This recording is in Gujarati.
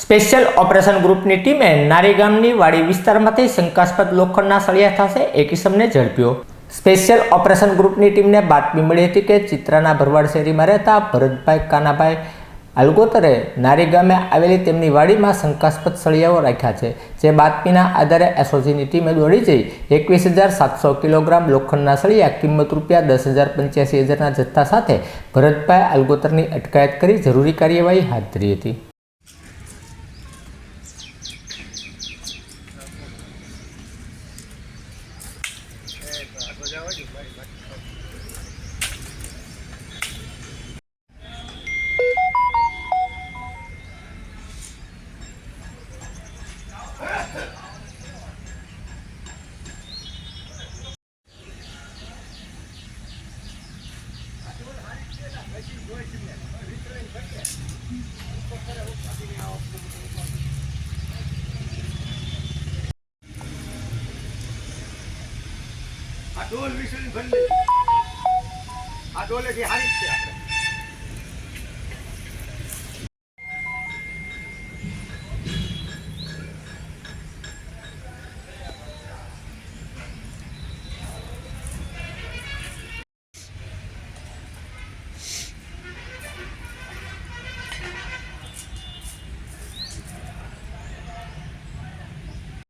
સ્પેશિયલ ઓપરેશન ગ્રુપની ટીમે નારી ગામની વાડી વિસ્તારમાંથી શંકાસ્પદ લોખંડના સળિયા સાથે એક ઇસમને ઝડપ્યો। સ્પેશિયલ ઓપરેશન ગ્રુપની ટીમને બાતમી મળી હતી કે ચિત્રાના ભરવાડ શેરીમાં રહેતા ભરતભાઈ કાનાભાઈ આલગોતરે નારી ગામે આવેલી તેમની વાડીમાં શંકાસ્પદ સળિયાઓ રાખ્યા છે। જે બાતમીના આધારે એસઓજીની ટીમે દોડી જઈ 21,700 કિલોગ્રામ લોખંડના સળિયા કિંમત ₹10,85,000ના જથ્થા સાથે ભરતભાઈ આલગોતરની અટકાયત કરી જરૂરી કાર્યવાહી હાથ ધરી હતી। આ ડોલ વિશે ભરી લે, આ ડોલેથી હારી જ છે આપણે।